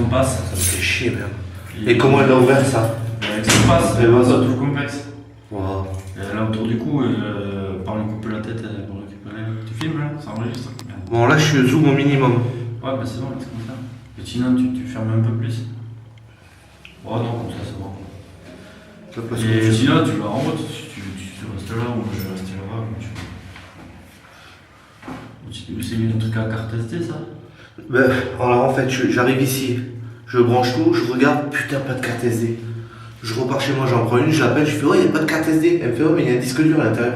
passe. Ça me fait chier même. Et comment elle a ouvert ça? Avec son passe, Et voilà. ça tout complexe. Wow. Là autour du cou, par lui couper la tête pour récupérer. Tu filmes là? Ça enregistre? Bon là je suis zoom au minimum. Ouais, bah c'est bon, là c'est comme ça. Et sinon tu fermes un peu plus. Oh non, comme ça c'est bon. Et sinon tu vas en route, tu restes là ou je vais rester là-bas. C'est un truc à carte SD ça? Ben, alors en fait j'arrive ici, je branche tout, je regarde, putain pas de carte SD. Je repars chez moi, j'en prends une, je l'appelle, je fais oh il n'y a pas de carte SD. Elle me fait oh mais il y a un disque dur à l'intérieur.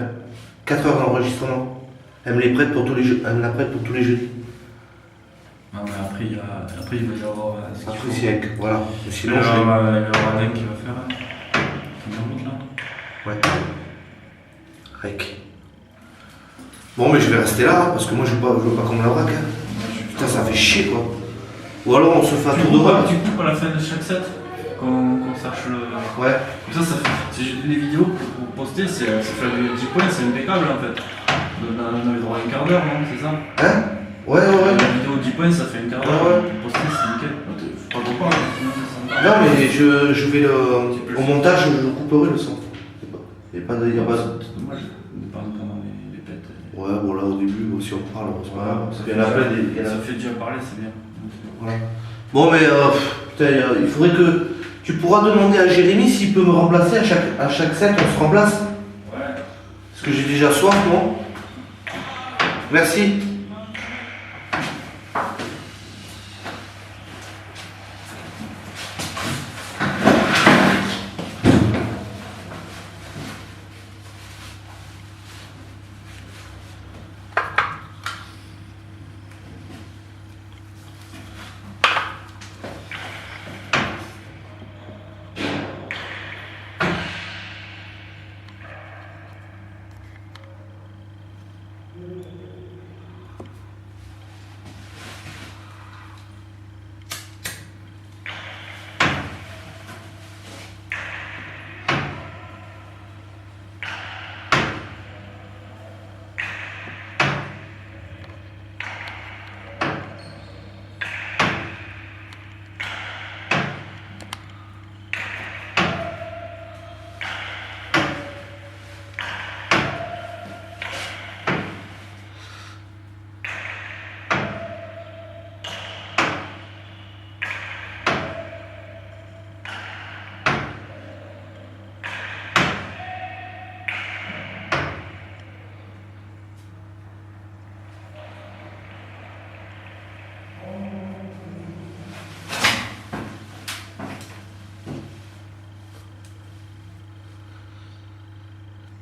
4 heures d'enregistrement. Elle me les prête pour tous les jeux, elle me la prête pour tous les jeudis. Non mais après il va y avoir ce qu'il Après faut. c'est avec, voilà. Mais sinon Il y je aura Alain qui va faire une route là. ouais. Rec. Bon mais je vais rester là, hein, parce que moi je veux pas qu'on me la braque. Hein. Putain ça fait chier quoi. Ou alors on se fait un tour de rôle. Tu coupes à la fin de chaque set qu'on sache le. Ouais. Comme ça fait. Les vidéos que vous postez, ça fait du point, c'est impeccable en fait. On avait droit à un quart d'heure, non? C'est ça? Hein? Ouais. La vidéo 10 points, ça fait un quart d'heure. Ouais. Pour poster, c'est nickel. Faut pas trop parler, sinon ça sent pas. Non mais je vais au montage, je couperai le son. Il n'y a pas de. C'est dommage de parler pendant les pètes. Ouais, bon là au début, si on parle, c'est pas grave. Ça Il y en a plein des. Ça fait déjà parler, c'est bien. Voilà. Bon mais putain, il faudrait que. Tu pourras demander à Jérémy s'il peut me remplacer à chaque set, on se remplace. Ouais. Parce que j'ai déjà soif, moi. Merci.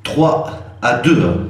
Trois à 2.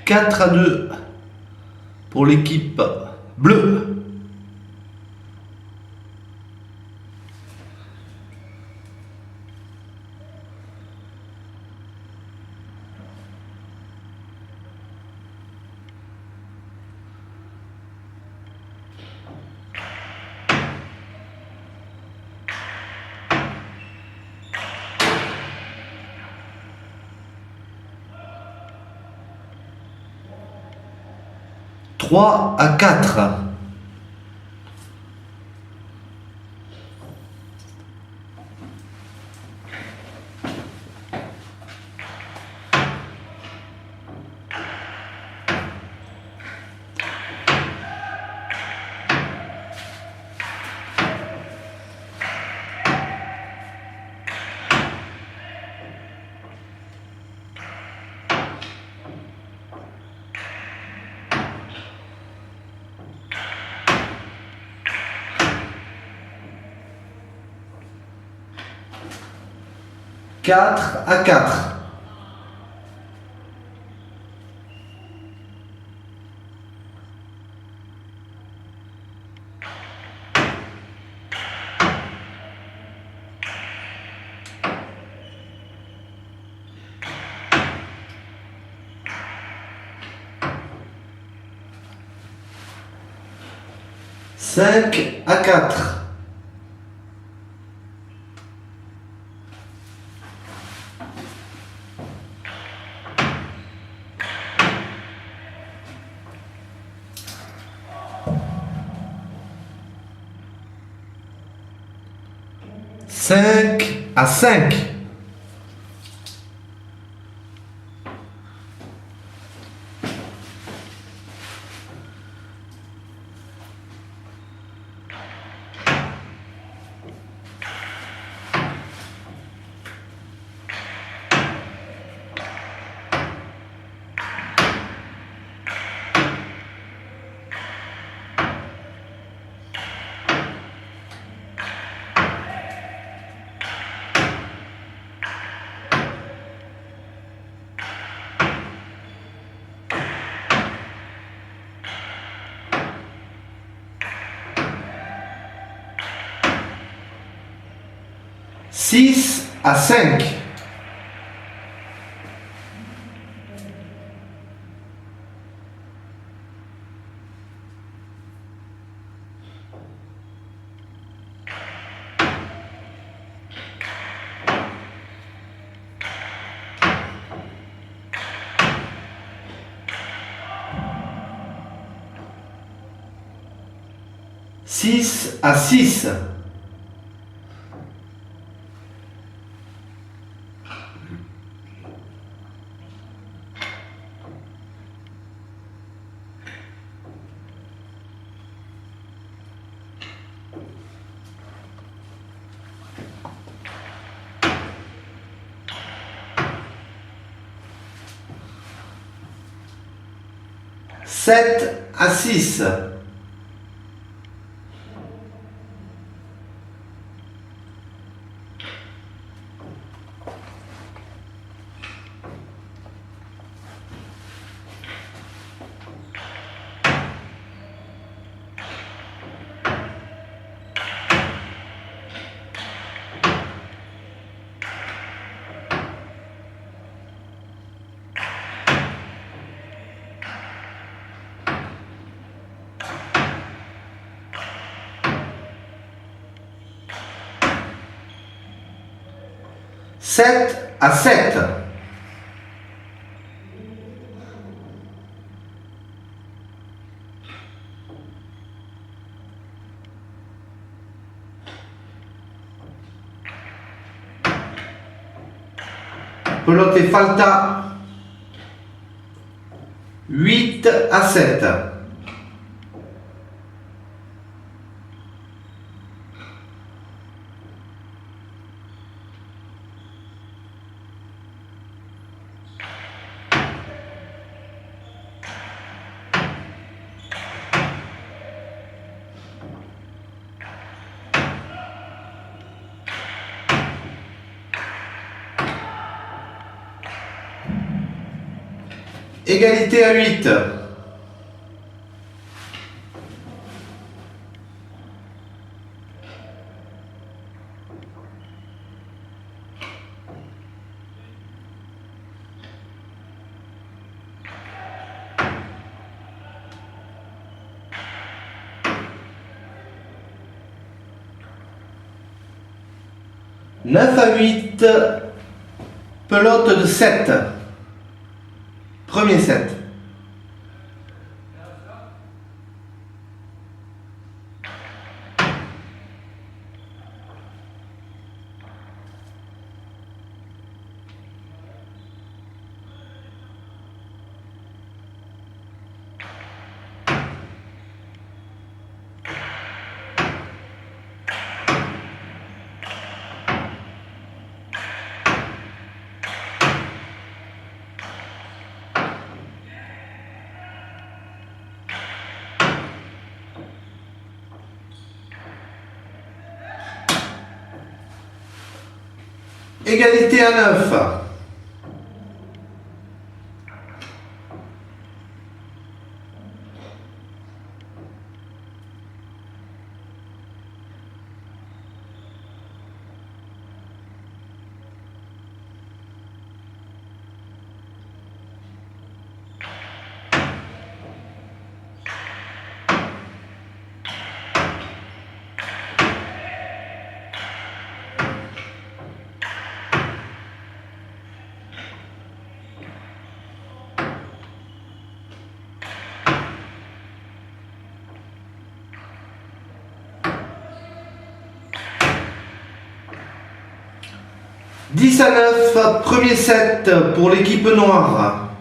Quatre à 2 pour l'équipe bleue. Trois à 4. 4-4. 5-4. 5-5. 6-5. 6-6. Sept à 6. Sept à 7. Pelote et falta. 8 à 7. Égalité à 8. Neuf à 8. Pelote de 7. Premier set. Égalité à 9. « 10 à 9, premier set pour l'équipe noire.